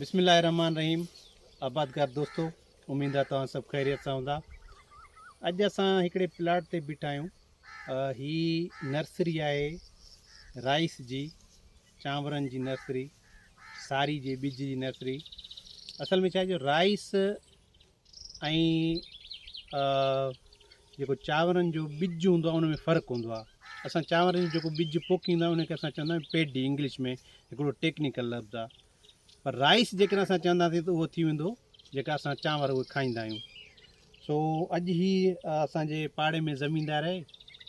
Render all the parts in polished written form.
बिस्मिल्लाहिर्रहमानिर्रहीम। आबादगार दोस्तों, उम्मीद आहे तव्हां सभु ख़ैरियत सां हूंदा। अॼु असां हिकिड़े प्लाट ते बीठा आहियूं। ही नर्सरी आहे राइस जी, चांवरनि जी नर्सरी, सारी जे ॿिज जी नर्सरी। असल में छा आहे जो राइस ऐं जेको चांवरनि जो ॿिज हूंदो आहे उन में फ़र्क़ु हूंदो आहे। असां चांवरनि जो जेको ॿिज पोखींदा आहियूं उनखे असां चवंदा आहियूं पेडी, इंग्लिश में हिकिड़ो टेक्निकल लफ़्ज़ आहे। पर राइस जेकर असां चवंदासीं त उहो थी वेंदो जेका असां चांवर उहे खाईंदा आहियूं। सो अॼु ही असांजे पाड़े में ज़मीनदार आहे,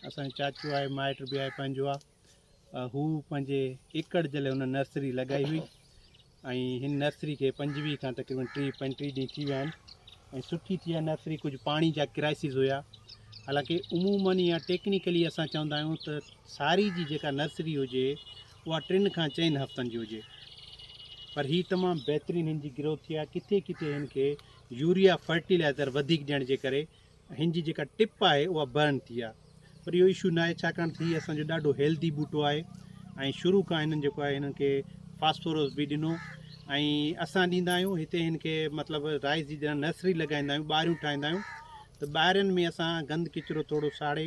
असांजो चाचू आहे, माइट बि आहे, पंहिंजो आहे। हू पंहिंजे एकड़ जे लाइ हुन नर्सरी लॻाई हुई ऐं हिन नर्सरी खे 25 खां तक़रीबन 30-35 ॾींहं थी विया आहिनि ऐं सुठी थी आहे नर्सरी। कुझु पाणी जा क्राइसिस हुया, हालांकि उमूमन या टेक्निकली असां चवंदा आहियूं त सारी जी जेका नर्सरी हुजे उहा 3 खां 4 हफ़्तनि जी हुजे। पर ही तमामु बहितरीनु हिन जी ग्रोथ थी आहे। किथे किथे हिन खे यूरिया फर्टिलाइज़र वधीक ॾियण जे करे हिन जी जेका टिप आहे उहा बर्न थी आहे। पर इहो इशू न आहे, छाकाणि त हीउ असांजो ॾाढो हेल्दी बूटो आहे ऐं शुरू खां हिननि जेको आहे हिननि खे फास्फोरस बि ॾिनो ऐं असां ॾींदा आहियूं हिते हिन खे। मतिलबु राइस जी जॾहिं नर्सरी लॻाईंदा आहियूं, ॿारियूं ठाहींदा आहियूं त ॿाहिरिनि में असां गंद किचिरो थोरो साड़े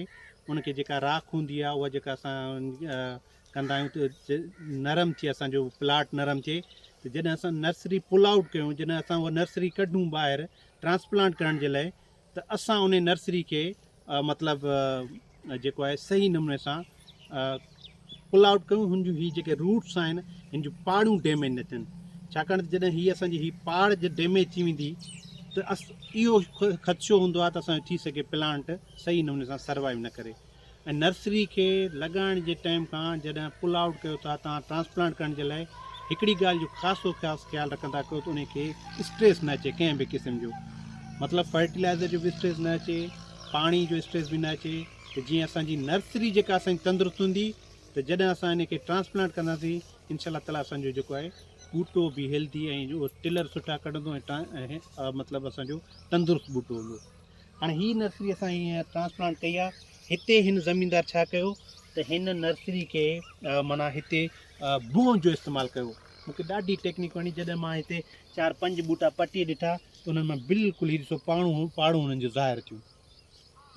उनखे जेका राख हूंदी आहे उहा जेका असां कंदा आहियूं त नरम थिए, असांजो प्लाट नरम थिए। त जॾहिं असां नर्सरी पुल आउट कयूं, जॾहिं असां उहा नर्सरी कढूं ॿाहिरि ट्रांसप्लांट करण जे लाइ, त असां उन नर्सरी खे मतिलबु जेको आहे सही नमूने सां पुल आउट कयूं। हुन जूं ही जेके रूट्स आहिनि हिन जूं पाड़ूं डैमेज न थियनि, छाकाणि त जॾहिं हीअ असांजी ही पाड़ जे डैमेज थी वेंदी त इहो ख़दशो हूंदो आहे त असांजो थी सघे प्लांट सही नमूने सां सर्वाइव न करे। ऐं नर्सरी खे लॻाइण जे टाइम खां जॾहिं पुल आउट कयो था तव्हां ट्रांसप्लांट करण जे लाइ, हिकिड़ी ॻाल्हि जो ख़ासि ख़्यालु रखंदा कयो त उनखे स्ट्रेस न अचे कंहिं बि क़िस्म जो। मतिलबु फर्टिलाइज़र जो बि स्ट्रेस न अचे, पाणी जो स्ट्रेस बि न अचे। त जीअं असांजी नर्सरी जेका असांजी तंदुरुस्त हूंदी त जॾहिं असां हिनखे ट्रांसप्लांट कंदासीं इंशाअल्लाह ताला असांजो जेको आहे बूटो बि हेल्दी ऐं जो टिलर सुठा कढंदो ऐं मतिलबु असांजो तंदुरुस्त बूटो हूंदो। हाणे हीअ नर्सरी असां हीअं ट्रांसप्लांट कई आहे। हिते हिन ज़मीनदार छा कयो त हिन नर्सरी खे माना हिते बोह जो इस्तेमालु कयो। मूंखे ॾाढी टेक्निक वणी। जॾहिं मां हिते 4-5 बूटा पटी ॾिठा त उन्हनि मां बिल्कुलु ही ॾिसो पाड़ूं हुननि जो ज़ाहिर थियूं।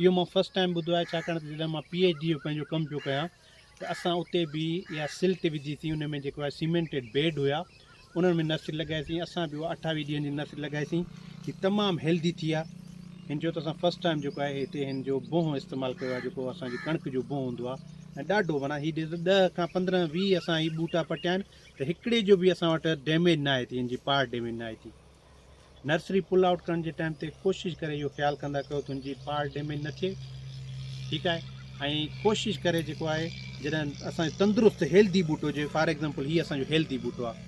इहो मां फस्ट टाइम ॿुधो आहे, छाकाणि त जॾहिं मां PhD जो पंहिंजो कमु पियो कयां त असां उते बि इहा सिल्ट विझीसीं, उन में जेको आहे सीमेंटेड बेड हुया उन्हनि में नर्सरी लॻाईसीं। असां बि उहा 28 ॾींहंनि जी नर्सरी लॻाईसीं की तमामु हेल्दी थी आहे। हिन जो त असां फस्ट टाइम जेको आहे हिते हिन जो बोह इस्तेमालु कयो आहे, जेको असांजी कणिक जो बोह हूंदो आहे। ऐं ॾाढो माना हीअ 10 खां 15-20 असां हीअ बूटा पटिया आहिनि त हिकिड़े जो बि असां वटि डैमेज न आहे थी, हिन जी पार डैमेज न आहे थी। नर्सरी पुल आउट करण जे टाइम ते कोशिशि करे इहो ख़्यालु कंदा कयो त हुनजी पार डैमेज न थिए, ठीकु आहे। ऐं कोशिशि करे जेको आहे जॾहिं असांजो तंदुरुस्त हेल्दी बूटो हुजे, फॉर एग्ज़ाम्पल हीअ असांजो हेल्दी बूटो आहे।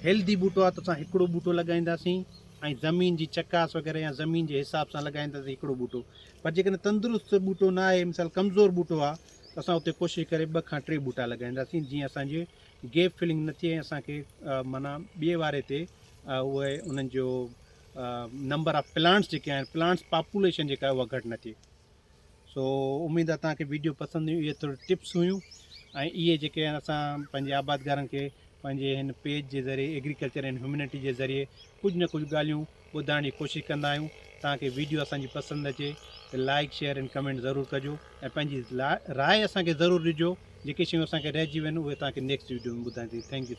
हेल्दी बूटो आहे त असां हिकिड़ो बूटो लॻाईंदासीं ऐं ज़मीन जी चकास वग़ैरह या ज़मीन जे हिसाब सां लॻाईंदासीं हिकिड़ो बूटो। पर जेकॾहिं तंदुरुस्त बूटो न आहे, मिसाल कमज़ोर बूटो आहे, त असां उते कोशिशि करे 2 खां 3 बूटा लॻाईंदासीं, जीअं असांजी गैप फिलिंग न थिए, असांखे माना ॿिए वारे ते उहे उन्हनि जो नंबर ऑफ प्लांट्स जेके आहिनि, प्लांट्स पॉपुलेशन जेका आहे उहा घटि न थिए। सो उमेदु आहे तव्हांखे वीडियो पसंदि हुई। इहे थोरी टिप्स हुयूं ऐं इहे जेके असां पंहिंजे आबादगारनि खे पंहिंजे हिन पेज जे ज़रिए एग्रीकल्चर एंड ह्यूमैनिटी जे ज़रिए कुझु न कुझु ॻाल्हियूं ॿुधाइण जी कोशिशि कंदा आहियूं। तव्हांखे वीडियो असांजी पसंदि अचे त लाइक शेयर एंड कमेंट ज़रूरु कजो ऐं पंहिंजी राय असांखे ज़रूरु ॾिजो। जेके शयूं असांखे रहिजी वञनि उहे तव्हांखे नेक्स्ट वीडियो में ॿुधाईंदी। Thank U.